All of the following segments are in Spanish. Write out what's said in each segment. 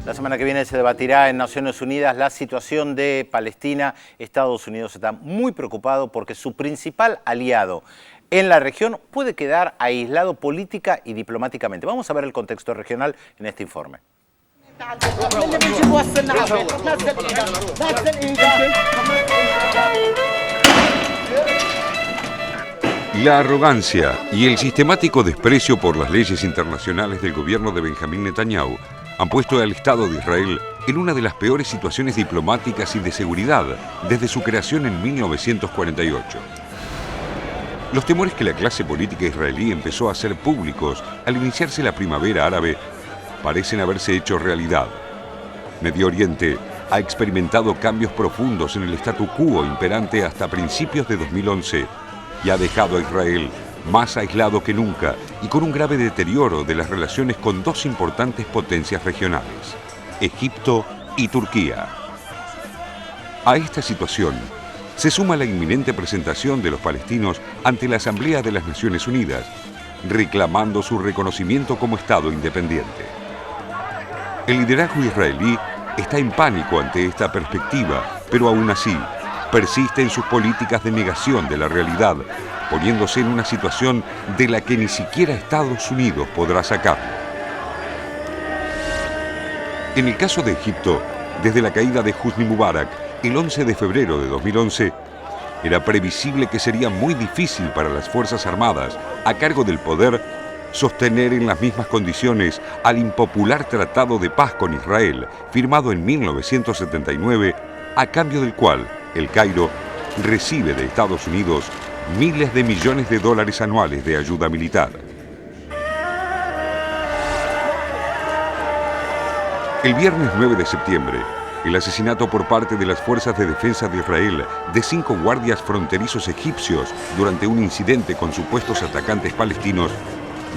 La semana que viene se debatirá en Naciones Unidas la situación de Palestina. Estados Unidos está muy preocupado porque su principal aliado en la región puede quedar aislado política y diplomáticamente. Vamos a ver el contexto regional en este informe. La arrogancia y el sistemático desprecio por las leyes internacionales del gobierno de Benjamín Netanyahu han puesto al Estado de Israel en una de las peores situaciones diplomáticas y de seguridad desde su creación en 1948. Los temores que la clase política israelí empezó a hacer públicos al iniciarse la primavera árabe parecen haberse hecho realidad. Medio Oriente ha experimentado cambios profundos en el statu quo imperante hasta principios de 2011 y ha dejado a Israel más aislado que nunca y con un grave deterioro de las relaciones con dos importantes potencias regionales, Egipto y Turquía. A esta situación se suma la inminente presentación de los palestinos ante la Asamblea de las Naciones Unidas, reclamando su reconocimiento como Estado independiente. El liderazgo israelí está en pánico ante esta perspectiva, pero aún así persiste en sus políticas de negación de la realidad, poniéndose en una situación de la que ni siquiera Estados Unidos podrá sacarlo. En el caso de Egipto, desde la caída de Hosni Mubarak, el 11 de febrero de 2011, era previsible que sería muy difícil para las Fuerzas Armadas, a cargo del poder, sostener en las mismas condiciones al impopular Tratado de Paz con Israel, firmado en 1979, a cambio del cual El Cairo recibe de Estados Unidos miles de millones de dólares anuales de ayuda militar. El viernes 9 de septiembre, el asesinato por parte de las Fuerzas de Defensa de Israel de 5 guardias fronterizos egipcios durante un incidente con supuestos atacantes palestinos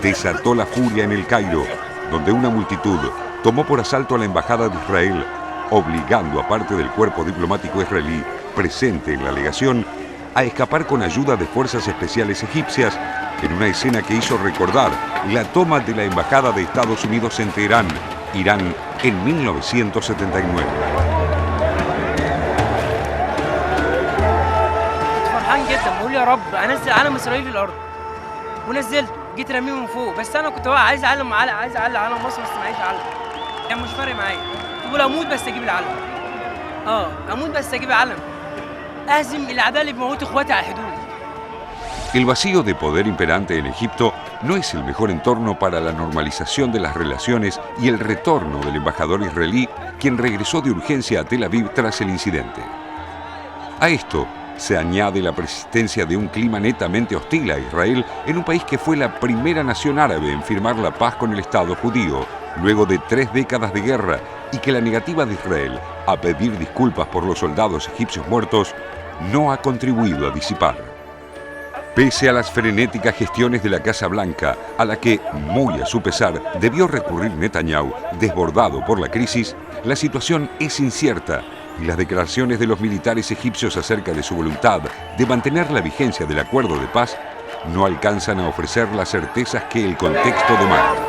desató la furia en El Cairo, donde una multitud tomó por asalto a la embajada de Israel, obligando a parte del cuerpo diplomático israelí presente en la legación a escapar con ayuda de fuerzas especiales egipcias en una escena que hizo recordar la toma de la embajada de Estados Unidos en Teherán, Irán, en 1979. فرحان جدا بقول يا رب انزل علم اسرائيل في الارض ونزلته جيت رميه من فوق بس انا كنت عايز اعلم علم مصر بس معيش علم يعني مش فارق معايا تقول اموت بس اجيب العلم اموت بس اجيب العلم اهزم الاعداء اللي بيموتوا اخواتي على الحدود. El vacío de poder imperante en Egipto no es el mejor entorno para la normalización de las relaciones y el retorno del embajador israelí, quien regresó de urgencia a Tel Aviv tras el incidente. A esto se añade la persistencia de un clima netamente hostil a Israel en un país que fue la primera nación árabe en firmar la paz con el Estado judío, luego de 3 décadas de guerra, y que la negativa de Israel a pedir disculpas por los soldados egipcios muertos no ha contribuido a disipar. Pese a las frenéticas gestiones de la Casa Blanca, a la que, muy a su pesar, debió recurrir Netanyahu, desbordado por la crisis, la situación es incierta y las declaraciones de los militares egipcios acerca de su voluntad de mantener la vigencia del acuerdo de paz no alcanzan a ofrecer las certezas que el contexto demanda.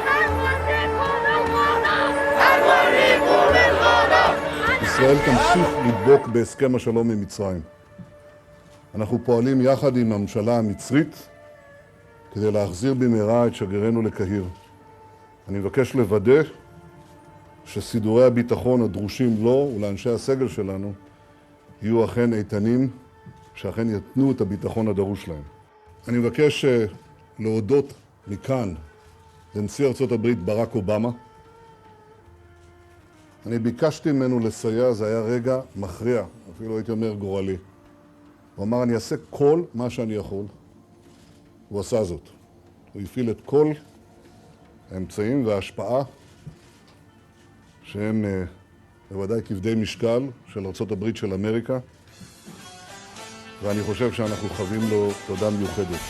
ישראל תמשיך לדבוק בהסכם השלום עם מצרים. אנחנו פועלים יחד עם הממשלה המצרית כדי להחזיר במהרה את שגרירנו לקהיר. אני מבקש לוודא שסידורי הביטחון הדרושים לו ולאנשי הסגל שלנו יהיו אכן איתנים, שאכן יתנו את הביטחון הדרוש להם. אני מבקש להודות מכאן לנשיא ארצות הברית ברק אובמה. אני ביקשתי ממנו לסייע, זה היה רגע מכריע, אפילו הייתי אומר גורלי. הוא אמר, אני אעשה כל מה שאני יכול. הוא עשה זאת. הוא הפעיל את כל האמצעים וההשפעה שהם בוודאי כבדי משקל של ארצות הברית של אמריקה, ואני חושב שאנחנו חייבים לו תודה מיוחדת.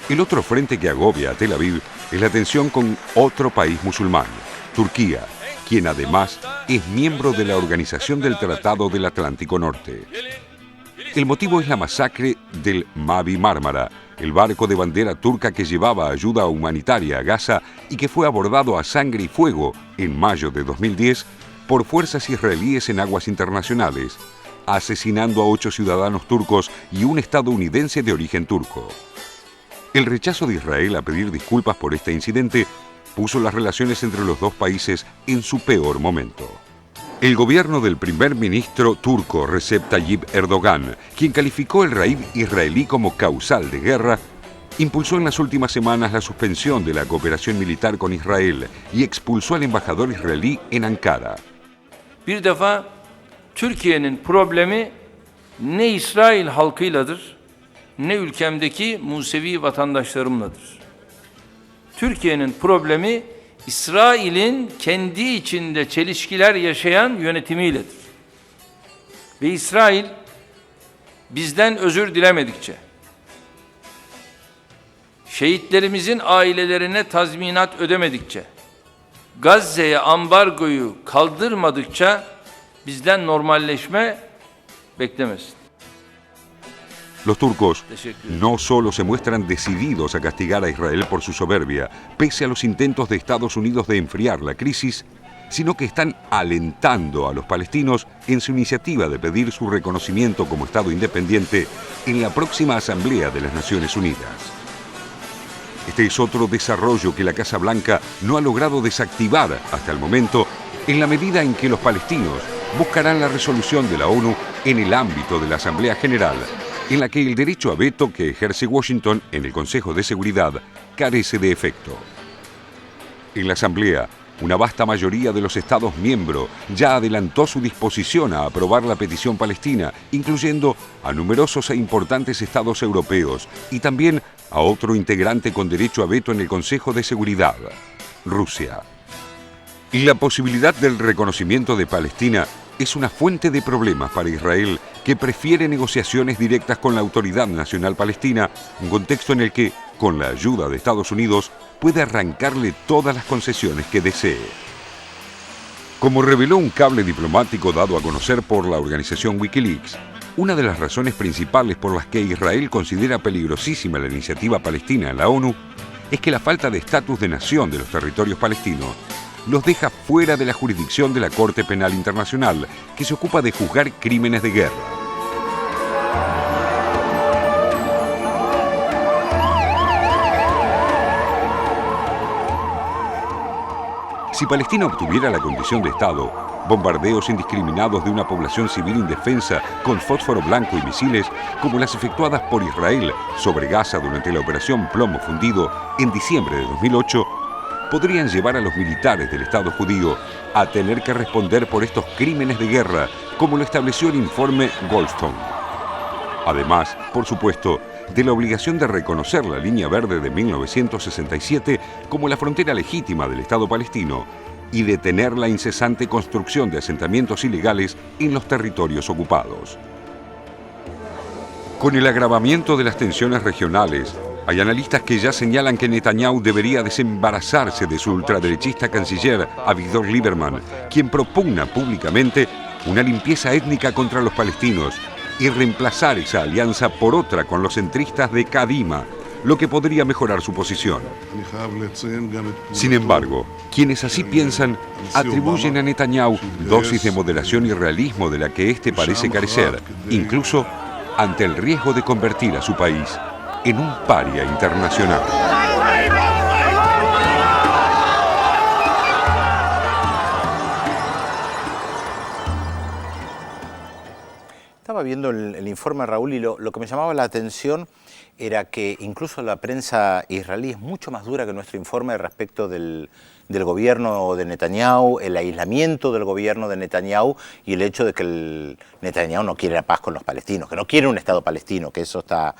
El otro frente que agobia a Tel Aviv es la tensión con otro país musulmán, Turquía, quien además es miembro de la Organización del Tratado del Atlántico Norte. El motivo es la masacre del Mavi Mármara, el barco de bandera turca que llevaba ayuda humanitaria a Gaza y que fue abordado a sangre y fuego en mayo de 2010 por fuerzas israelíes en aguas internacionales, asesinando a 8 ciudadanos turcos y un estadounidense de origen turco. El rechazo de Israel a pedir disculpas por este incidente puso las relaciones entre los dos países en su peor momento. El gobierno del primer ministro turco Recep Tayyip Erdogan, quien calificó el raid israelí como causal de guerra, impulsó en las últimas semanas la suspensión de la cooperación militar con Israel y expulsó al embajador israelí en Ankara. Bir defa Türkiye'nin problemi ne İsrail halkıyladır, ne ülkemdeki Musevi vatandaşlarımladır. Türkiye'nin problemi İsrail'in kendi içinde çelişkiler yaşayan yönetimiyledir. Ve İsrail bizden özür dilemedikçe, şehitlerimizin ailelerine tazminat ödemedikçe, Gazze'ye ambargoyu kaldırmadıkça bizden normalleşme beklemesin. Los turcos no solo se muestran decididos a castigar a Israel por su soberbia, pese a los intentos de Estados Unidos de enfriar la crisis, sino que están alentando a los palestinos en su iniciativa de pedir su reconocimiento como Estado independiente en la próxima Asamblea de las Naciones Unidas. Este es otro desarrollo que la Casa Blanca no ha logrado desactivar hasta el momento, en la medida en que los palestinos buscarán la resolución de la ONU en el ámbito de la Asamblea General, en la que el derecho a veto que ejerce Washington en el Consejo de Seguridad carece de efecto. En la Asamblea, una vasta mayoría de los Estados miembros ya adelantó su disposición a aprobar la petición palestina, incluyendo a numerosos e importantes estados europeos y también a otro integrante con derecho a veto en el Consejo de Seguridad, Rusia. Y la posibilidad del reconocimiento de Palestina es una fuente de problemas para Israel, que prefiere negociaciones directas con la Autoridad Nacional Palestina, un contexto en el que, con la ayuda de Estados Unidos, puede arrancarle todas las concesiones que desee. Como reveló un cable diplomático dado a conocer por la organización Wikileaks, una de las razones principales por las que Israel considera peligrosísima la iniciativa palestina en la ONU es que la falta de estatus de nación de los territorios palestinos los deja fuera de la jurisdicción de la Corte Penal Internacional, que se ocupa de juzgar crímenes de guerra. Si Palestina obtuviera la condición de Estado, bombardeos indiscriminados de una población civil indefensa con fósforo blanco y misiles, como las efectuadas por Israel sobre Gaza durante la Operación Plomo Fundido en diciembre de 2008, podrían llevar a los militares del Estado judío a tener que responder por estos crímenes de guerra, como lo estableció el informe Goldstone. Además, por supuesto, de la obligación de reconocer la Línea Verde de 1967 como la frontera legítima del Estado palestino y detener la incesante construcción de asentamientos ilegales en los territorios ocupados. Con el agravamiento de las tensiones regionales, hay analistas que ya señalan que Netanyahu debería desembarazarse de su ultraderechista canciller Avigdor Lieberman, quien propugna públicamente una limpieza étnica contra los palestinos y reemplazar esa alianza por otra con los centristas de Kadima, lo que podría mejorar su posición. Sin embargo, quienes así piensan atribuyen a Netanyahu dosis de moderación y realismo de la que éste parece carecer, incluso ante el riesgo de convertir a su país en un paria internacional. Estaba viendo el informe, Raúl, y lo que me llamaba la atención era que incluso la prensa israelí es mucho más dura que nuestro informe respecto del gobierno de Netanyahu, el aislamiento del gobierno de Netanyahu y el hecho de que Netanyahu no quiere la paz con los palestinos, que no quiere un Estado palestino, que eso está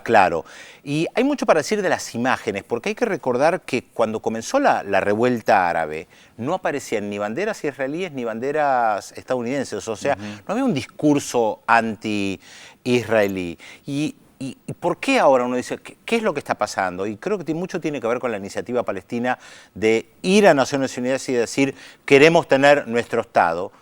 claro. Y hay mucho para decir de las imágenes, porque hay que recordar que cuando comenzó la revuelta árabe, no aparecían ni banderas israelíes ni banderas estadounidenses, o sea, no había un discurso anti-israelí. ¿Y por qué ahora uno dice, qué es lo que está pasando? Y creo que mucho tiene que ver con la iniciativa palestina de ir a Naciones Unidas y decir, queremos tener nuestro Estado.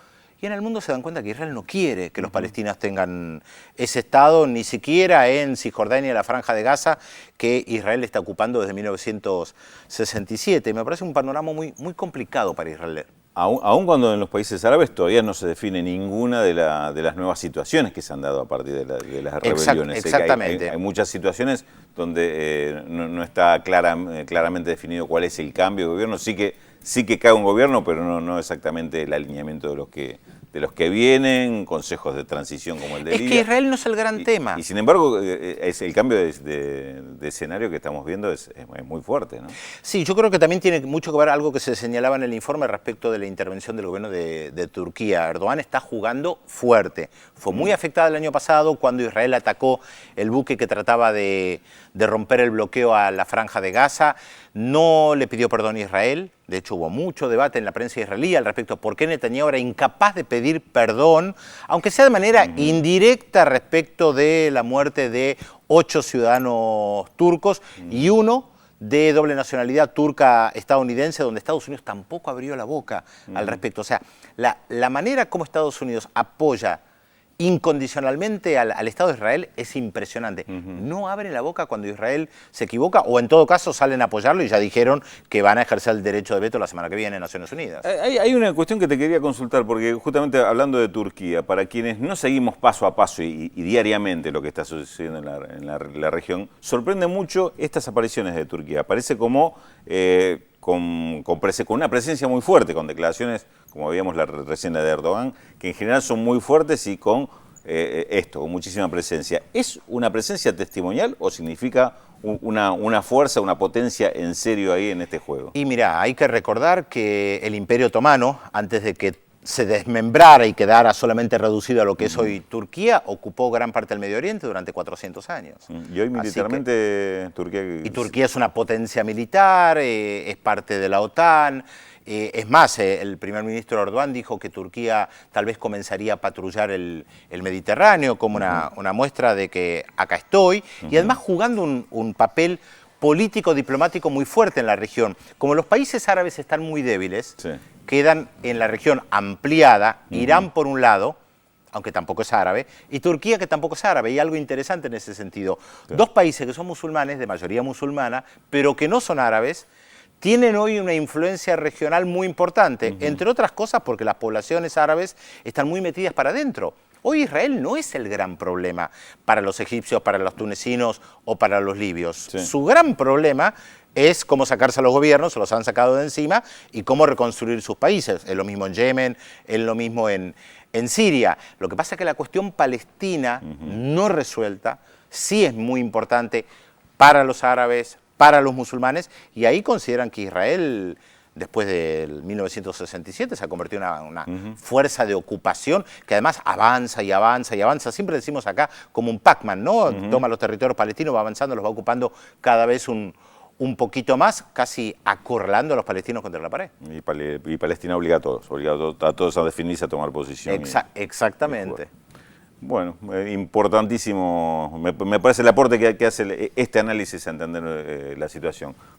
y en el mundo se dan cuenta que Israel no quiere que los palestinos tengan ese Estado, ni siquiera en Cisjordania, la Franja de Gaza, que Israel está ocupando desde 1967. Me parece un panorama muy complicado para Israel. Aún cuando en los países árabes todavía no se define ninguna de las nuevas situaciones que se han dado a partir de las rebeliones. Exactamente. Hay muchas situaciones donde no está claramente definido cuál es el cambio de gobierno. Sí que cae un gobierno, pero no exactamente el alineamiento de los que vienen, consejos de transición como el de Libia. Es que Israel no es el gran tema. Y sin embargo, es el cambio de escenario que estamos viendo es muy fuerte, ¿no? Sí, yo creo que también tiene mucho que ver algo que se señalaba en el informe respecto de la intervención del gobierno de Turquía. Erdogan está jugando fuerte. Fue muy afectada el año pasado cuando Israel atacó el buque que trataba de romper el bloqueo a la Franja de Gaza. No le pidió perdón a Israel. De hecho, hubo mucho debate en la prensa israelí al respecto de por qué Netanyahu era incapaz de pedir perdón, aunque sea de manera indirecta respecto de la muerte de 8 ciudadanos turcos y uno de doble nacionalidad turca-estadounidense, donde Estados Unidos tampoco abrió la boca al respecto. O sea, la manera como Estados Unidos apoya incondicionalmente al Estado de Israel es impresionante. No abren la boca cuando Israel se equivoca, o en todo caso salen a apoyarlo y ya dijeron que van a ejercer el derecho de veto la semana que viene en Naciones Unidas. Hay una cuestión que te quería consultar, porque justamente hablando de Turquía, para quienes no seguimos paso a paso y diariamente lo que está sucediendo en la región, sorprende mucho estas apariciones de Turquía. Aparece como con una presencia muy fuerte, con declaraciones, como veíamos recién la de Erdogan, que en general son muy fuertes y con con muchísima presencia. ¿Es una presencia testimonial o significa una fuerza, una potencia en serio ahí en este juego? Y mira, hay que recordar que el Imperio Otomano, antes de que se desmembrara y quedara solamente reducido a lo que es hoy Turquía, ocupó gran parte del Medio Oriente durante 400 años. Y hoy militarmente Turquía... Y Turquía es una potencia militar, es parte de la OTAN. Es más, el primer ministro Erdogan dijo que Turquía tal vez comenzaría a patrullar el Mediterráneo como una muestra de que acá estoy, y además jugando un papel político, diplomático muy fuerte en la región. Como los países árabes están muy débiles, sí, quedan en la región ampliada, Irán por un lado, aunque tampoco es árabe, y Turquía, que tampoco es árabe. Y algo interesante en ese sentido. Sí. Dos países que son musulmanes, de mayoría musulmana, pero que no son árabes, tienen hoy una influencia regional muy importante, entre otras cosas porque las poblaciones árabes están muy metidas para adentro. Hoy Israel no es el gran problema para los egipcios, para los tunecinos o para los libios. Sí. Su gran problema es cómo sacarse a los gobiernos, se los han sacado de encima, y cómo reconstruir sus países. Es lo mismo en Yemen, es lo mismo en Siria. Lo que pasa es que la cuestión palestina no resuelta sí es muy importante para los árabes, para los musulmanes, y ahí consideran que Israel, después del 1967, se ha convertido en una fuerza de ocupación que además avanza y avanza y avanza. Siempre decimos acá como un Pac-Man, ¿no? Toma los territorios palestinos, va avanzando, los va ocupando cada vez un poquito más, casi acorralando a los palestinos contra la pared. Y Palestina obliga a todos a definirse, a tomar posición. Exactamente. Bueno, importantísimo, me parece el aporte que hace este análisis a entender la situación.